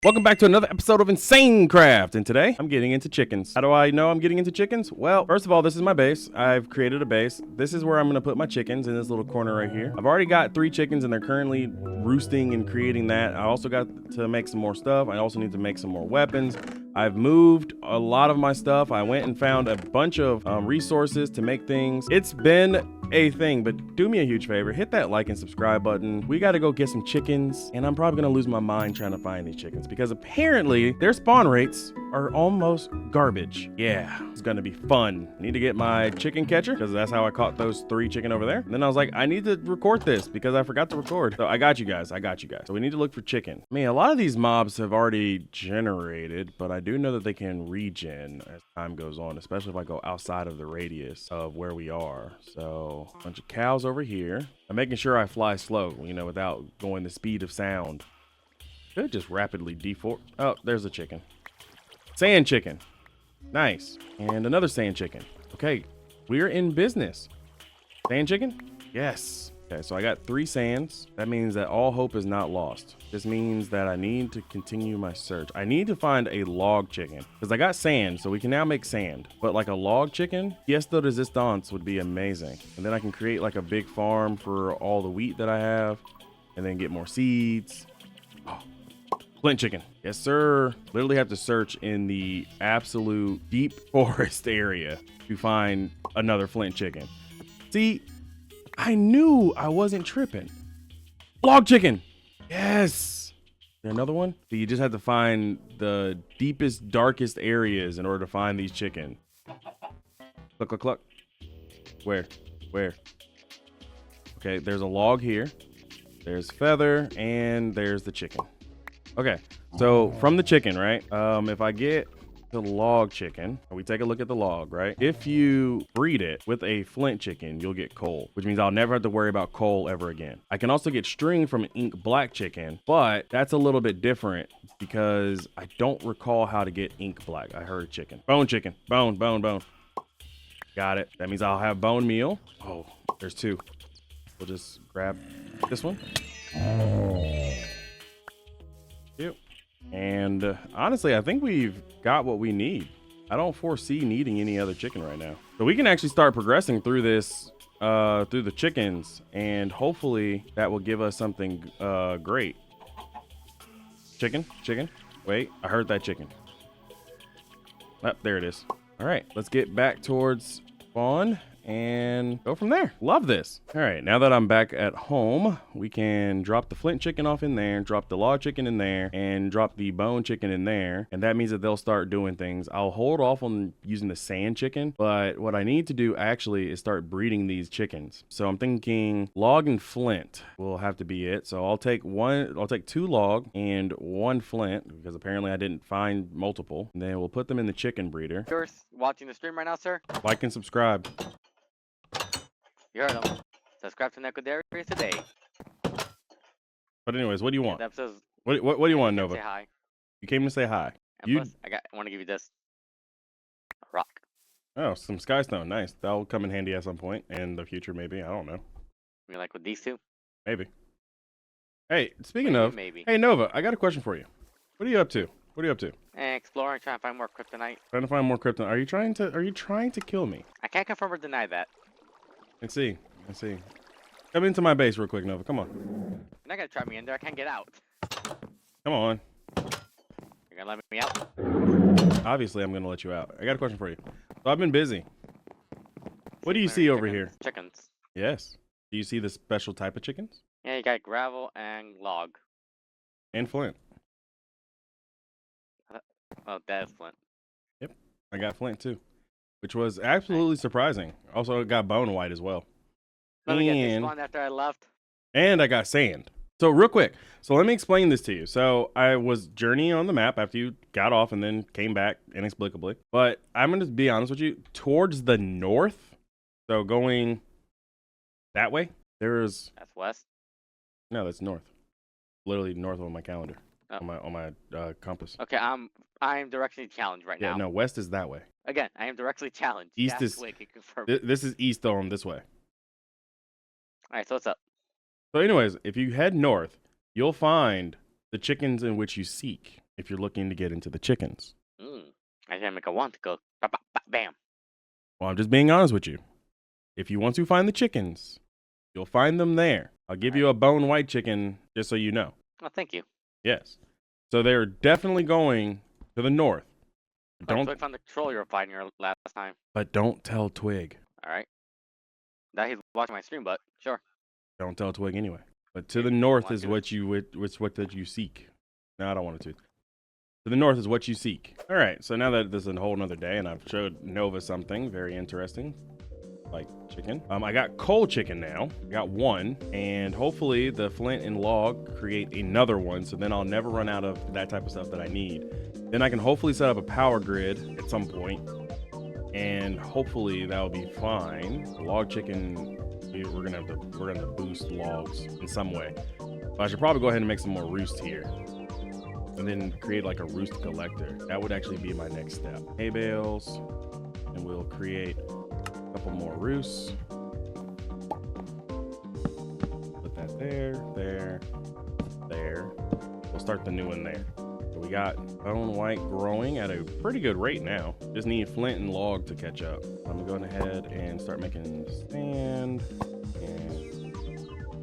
Welcome back to another episode of InsaneCraft, and today I'm getting into chickens. How do I know I'm getting into chickens? Well, first of all, this is my base. I've created a base. This is where I'm gonna put my chickens, in this little corner right here. I've already got 3 chickens and they're currently roosting and creating that. I also got to make some more stuff. I also need to make some more weapons. I've moved a lot of my stuff. I went and found a bunch of resources to make things. It's been a thing, but do me a huge favor, hit that like and subscribe button. We got to go get some chickens, and I'm probably gonna lose my mind trying to find these chickens because apparently their spawn rates are almost garbage. Yeah, it's gonna be fun. Need to get my chicken catcher because that's how I caught those 3 chicken over there. And then I was like, I need to record this because I forgot to record. So I got you guys. So we need to look for chicken. I mean, a lot of these mobs have already generated, but I do know that they can regen as time goes on, especially if I go outside of the radius of where we are. So a bunch of cows over here. I'm making sure I fly slow, you know, without going the speed of sound. Could just rapidly default. Oh, there's a chicken. Sand chicken. Nice. And another sand chicken. Okay, we're in business. Sand chicken? Yes. Okay, so I got 3 sands. That means that all hope is not lost. This means that I need to continue my search. I need to find a log chicken because I got sand, so we can now make sand. But like a log chicken, fiesta de resistance would be amazing. And then I can create like a big farm for all the wheat that I have and then get more seeds. Oh, flint chicken. Yes, sir. Literally have to search in the absolute deep forest area to find another flint chicken. See, I knew I wasn't tripping. Log chicken. Yes. Is there another one? So you just have to find the deepest, darkest areas in order to find these chicken. Cluck, cluck, cluck. Where? Okay, there's a log here. There's feather, and there's the chicken. Okay, so from the chicken, right? If I get the log chicken, we take a look at the log, right? If you breed it with a flint chicken, you'll get coal, which means I'll never have to worry about coal ever again. I can also get string from an ink black chicken, but that's a little bit different because I don't recall how to get ink black. I heard chicken. Bone chicken. Bone. Got it. That means I'll have bone meal. Oh, there's 2. We'll just grab this one. Yep. And honestly, I think we've got what we need. I don't foresee needing any other chicken right now. So we can actually start progressing through this, through the chickens, and hopefully that will give us something great. Chicken. Wait, I heard that chicken. Oh, there it is. All right, let's get back towards spawn and go from there. Love this. All right, now that I'm back at home, we can drop the flint chicken off in there, drop the log chicken in there, and drop the bone chicken in there. And that means that they'll start doing things. I'll hold off on using the sand chicken, but what I need to do actually is start breeding these chickens. So I'm thinking log and flint will have to be it. So I'll take 2 log and 1 flint because apparently I didn't find multiple. And then we'll put them in the chicken breeder. You're watching the stream right now, sir? Like and subscribe. You heard him. Subscribe to Necodarius today. But anyways, what do you want? Episodes, What do you want, Nova? say hi. You came to say hi. And plus, I want to give you this. A rock. Oh, some skystone. Nice. That'll come in handy at some point in the future, maybe. I don't know. You like with these 2? Maybe. Hey, speaking of, maybe. Hey Nova, I got a question for you. What are you up to? Exploring, trying to find more kryptonite. Trying to find more krypton. Are you trying to kill me? I can't confirm or deny that. Let's see. Come into my base real quick, Nova. Come on. You're not gonna trap me in there. I can't get out. Come on. You're gonna let me out? Obviously, I'm gonna let you out. I got a question for you. So I've been busy. What do you see over here? Chickens. Yes. Do you see the special type of chickens? Yeah, you got gravel and log. And flint. Oh, that's flint. Yep. I got flint too. Which was absolutely surprising. Also got bone white as well. Let me get this one after I left. And I got sand. So real quick. So let me explain this to you. So I was journeying on the map after you got off and then came back inexplicably. But I'm going to be honest with you. Towards the north. So going that way. That's west? No, that's north. Literally north on my calendar. Oh. On my compass. Okay, I'm directionally challenged right now. Yeah, no, west is that way. Again, I am directly challenged. East is this is east on this way. All right, so what's up? So anyways, if you head north, you'll find the chickens in which you seek. if you're looking to get into the chickens. I didn't make a want to go. Bam. Well, I'm just being honest with you. If you want to find the chickens, you'll find them there. I'll give you a bone white chicken just so you know. Oh, thank you. Yes. So they're definitely going to the north. Don't Twig found the troll you were fighting your last time. But don't tell Twig. All right. That he's watching my stream, but sure. Don't tell Twig anyway. But to the north is what you seek. No, I don't want it to. To the north is what you seek. All right. So now that this is a whole nother day, and I've showed Nova something very interesting, like chicken. I got coal chicken now. I got one, and hopefully the flint and log create another one. So then I'll never run out of that type of stuff that I need. Then I can hopefully set up a power grid at some point, and hopefully that'll be fine. The log chicken, we're gonna have to boost logs in some way. But I should probably go ahead and make some more roosts here, and then create like a roost collector. That would actually be my next step. Hay bales, and we'll create a couple more roosts. Put that there. We'll start the new one there. So we got bone white growing at a pretty good rate now. Just need flint and log to catch up. I'm going ahead and start making sand. And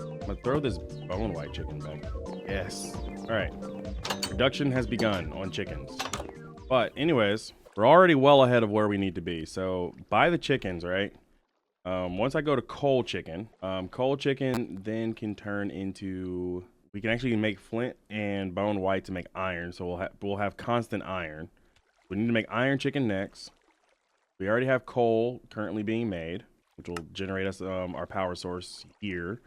I'm gonna throw this bone white chicken back. Yes. All right. Production has begun on chickens. But anyways, we're already well ahead of where we need to be. So buy the chickens, right? Once I go to coal chicken then can turn into, we can actually make flint and bone white to make iron. So we'll have constant iron. We need to make iron chicken next. We already have coal currently being made, which will generate us our power source here.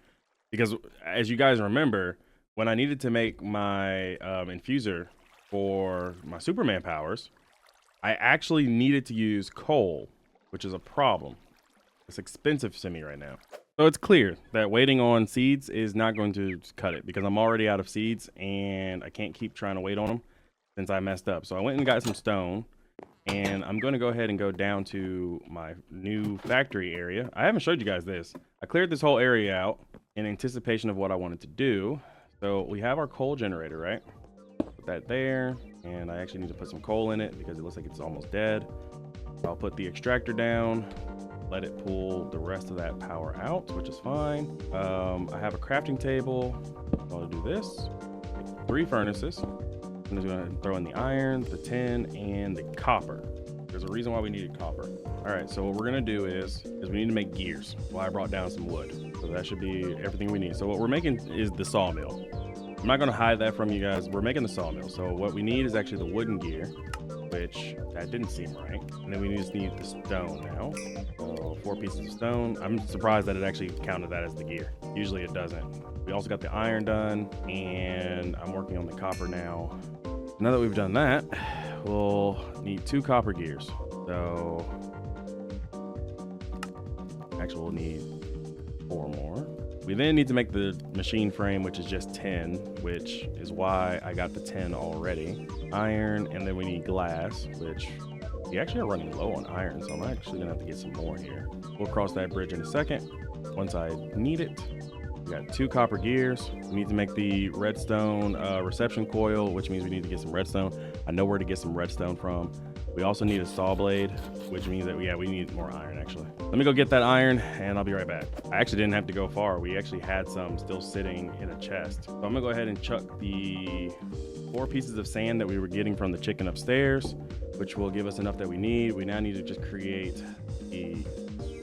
Because as you guys remember, when I needed to make my infuser for my Superman powers, I actually needed to use coal, which is a problem. It's expensive to me right now. So it's clear that waiting on seeds is not going to cut it, because I'm already out of seeds and I can't keep trying to wait on them since I messed up. So I went and got some stone, and I'm going to go ahead and go down to my new factory area. I haven't showed you guys this. I cleared this whole area out in anticipation of what I wanted to do. So we have our coal generator, right? Put that there, and I actually need to put some coal in it because it looks like it's almost dead. I'll put the extractor down, let it pull the rest of that power out, which is fine. I have a crafting table. I'll do this. 3 furnaces. I'm just gonna throw in the iron, the tin, and the copper. There's a reason why we needed copper. All right, so what we're gonna do is we need to make gears. Well, I brought down some wood, so that should be everything we need. So what we're making is the sawmill. I'm not gonna hide that from you guys. We're making the sawmill. So what we need is actually the wooden gear, which that didn't seem right. And then we just need the stone now. So 4 pieces of stone. I'm surprised that it actually counted that as the gear. Usually it doesn't. We also got the iron done, and I'm working on the copper now. Now that we've done that, we'll need 2 copper gears. So actually we'll need 4 more. We then need to make the machine frame, which is just 10, which is why I got the 10 already. Iron, and then we need glass, which we actually are running low on iron, so I'm actually gonna have to get some more here. We'll cross that bridge in a second once I need it. We got 2 copper gears. We need to make the redstone reception coil, which means we need to get some redstone. I know where to get some redstone from. We also need a saw blade, which means that we need more iron actually. Let me go get that iron and I'll be right back. I actually didn't have to go far. We actually had some still sitting in a chest. So I'm gonna go ahead and chuck the 4 pieces of sand that we were getting from the chicken upstairs, which will give us enough that we need. We now need to just create the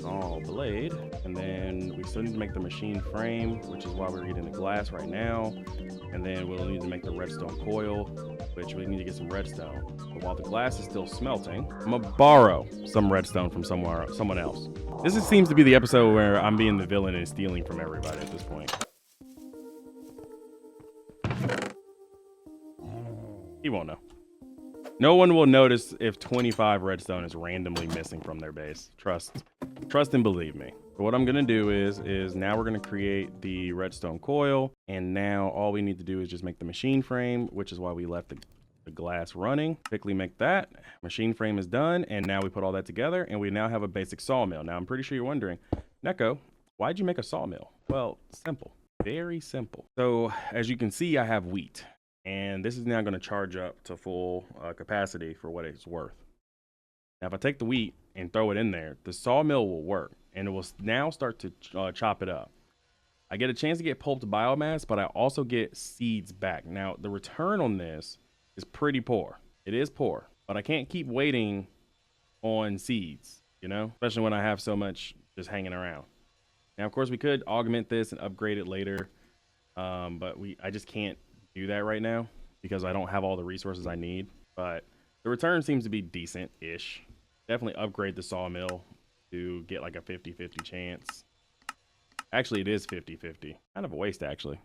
saw blade, and then we still need to make the machine frame, which is why we're getting the glass right now. And then we'll need to make the redstone coil, which we need to get some redstone. But while the glass is still smelting, I'm gonna borrow some redstone from someone else. This seems to be the episode where I'm being the villain and stealing from everybody at this point. He won't know. No one will notice if 25 redstone is randomly missing from their base. Trust and believe me. So what I'm gonna do is now we're gonna create the redstone coil, and now all we need to do is just make the machine frame, which is why we left the glass running. Quickly make that. Machine frame is done, and now we put all that together, and we now have a basic sawmill. Now I'm pretty sure you're wondering, Neko, why'd you make a sawmill? Well, simple, very simple. So as you can see, I have wheat. And this is now going to charge up to full capacity for what it's worth. Now, if I take the wheat and throw it in there, the sawmill will work, and it will now start to chop it up. I get a chance to get pulped biomass, but I also get seeds back. Now, the return on this is pretty poor. It is poor, but I can't keep waiting on seeds, you know, especially when I have so much just hanging around. Now, of course, we could augment this and upgrade it later, but I just can't do that right now because I don't have all the resources I need. But the return seems to be decent-ish. Definitely upgrade the sawmill to get like a 50-50 chance. Actually, it is 50-50. Kind of a waste, actually.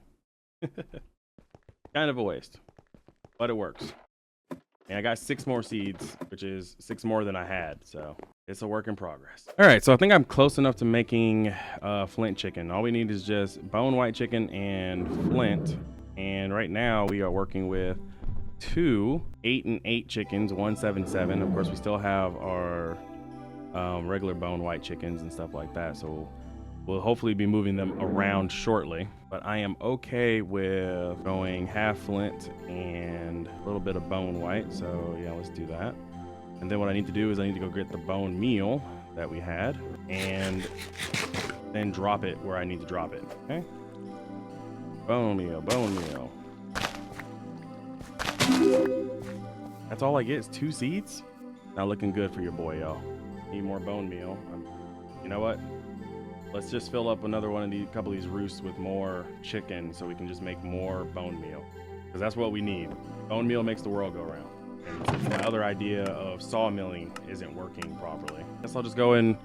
Kind of a waste, but it works. And I got 6 more seeds, which is 6 more than I had, so it's a work in progress. All right, so I think I'm close enough to making flint chicken. All we need is just bone white chicken and flint. And right now we are working with 2 8 and 8 chickens, 1 7 7. Of course, we still have our regular bone white chickens and stuff like that, so we'll hopefully be moving them around shortly. But I am okay with going half flint and a little bit of bone white, so yeah, let's do that. And then what I need to do is I need to go get the bone meal that we had and then drop it where I need to drop it. Okay, bone meal, bone meal. That's all I get is 2 seeds. Not looking good for your boy, y'all. Need more bone meal. You know what? Let's just fill up another one of these, couple of these roosts with more chicken so we can just make more bone meal. Because that's what we need. Bone meal makes the world go round. And since my other idea of sawmilling isn't working properly, I guess I'll just go and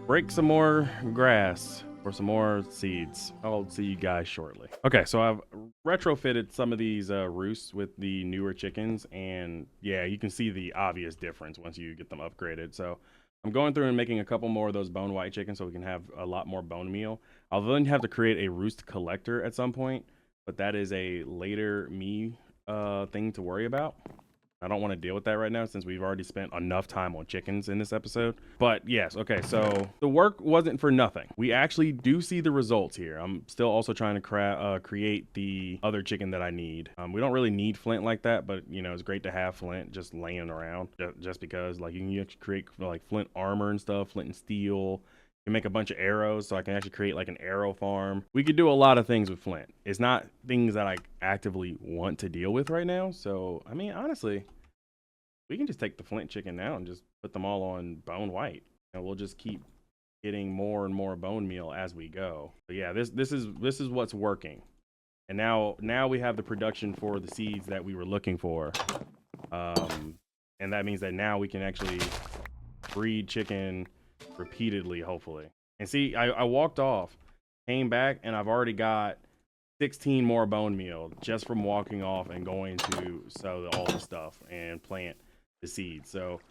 break some more grass for some more seeds. I'll see you guys shortly. Okay, so I've retrofitted some of these roosts with the newer chickens. And yeah, you can see the obvious difference once you get them upgraded. So I'm going through and making a couple more of those bone white chickens so we can have a lot more bone meal. I'll then have to create a roost collector at some point, but that is a later thing to worry about. I don't want to deal with that right now since we've already spent enough time on chickens in this episode. But yes, okay, so the work wasn't for nothing. We actually do see the results here. I'm still also trying to create the other chicken that I need. We don't really need flint like that, but you know, it's great to have flint just laying around just because like you can create like flint armor and stuff, flint and steel. You can make a bunch of arrows, so I can actually create like an arrow farm. We could do a lot of things with flint. It's not things that I actively want to deal with right now. So, I mean, honestly, we can just take the flint chicken now and just put them all on bone white. And we'll just keep getting more and more bone meal as we go. But yeah, this is what's working. And now we have the production for the seeds that we were looking for. And that means that now we can actually breed chicken repeatedly, hopefully. And see, I walked off, came back, and I've already got 16 more bone meal just from walking off and going to sow all the stuff and plant the seeds. So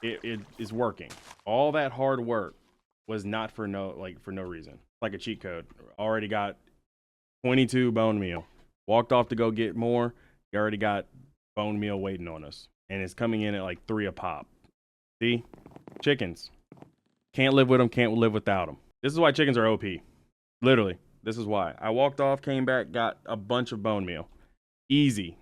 it is working. All that hard work was not for no reason. Like a cheat code. Already got 22 bone meal. Walked off to go get more. You already got bone meal waiting on us. And it's coming in at like 3 a pop. See? Chickens. Can't live with them, can't live without them. This is why chickens are OP. Literally, this is why. I walked off, came back, got a bunch of bone meal. Easy.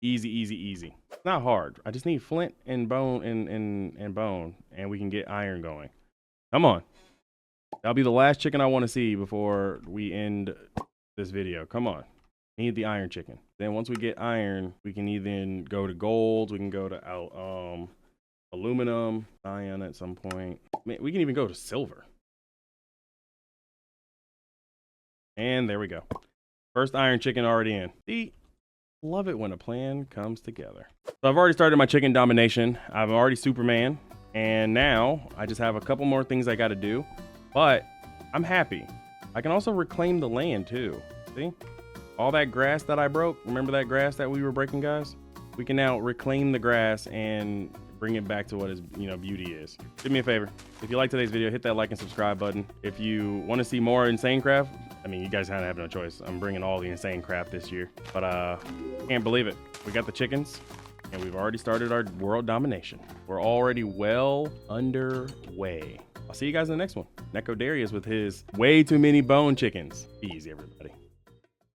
Easy, easy, easy. It's not hard. I just need flint and bone and bone, and we can get iron going. Come on. That'll be the last chicken I want to see before we end this video. Come on. Need the iron chicken. Then once we get iron, we can either go to gold, we can go to aluminum, iron at some point. Man, we can even go to silver. And there we go. First iron chicken already in. See, love it when a plan comes together. So I've already started my chicken domination. I'm already Superman. And now I just have a couple more things I got to do. But I'm happy. I can also reclaim the land too. See? All that grass that I broke. Remember that grass that we were breaking, guys? We can now reclaim the grass and bring it back to what its beauty is. Do me a favor. If you like today's video, hit that like and subscribe button. If you want to see more InsaneCraft, I mean, you guys kind of have no choice. I'm bringing all the InsaneCraft this year. But can't believe it. We got the chickens, and we've already started our world domination. We're already well underway. I'll see you guys in the next one. Neko Darius with his way too many bone chickens. Be easy, everybody.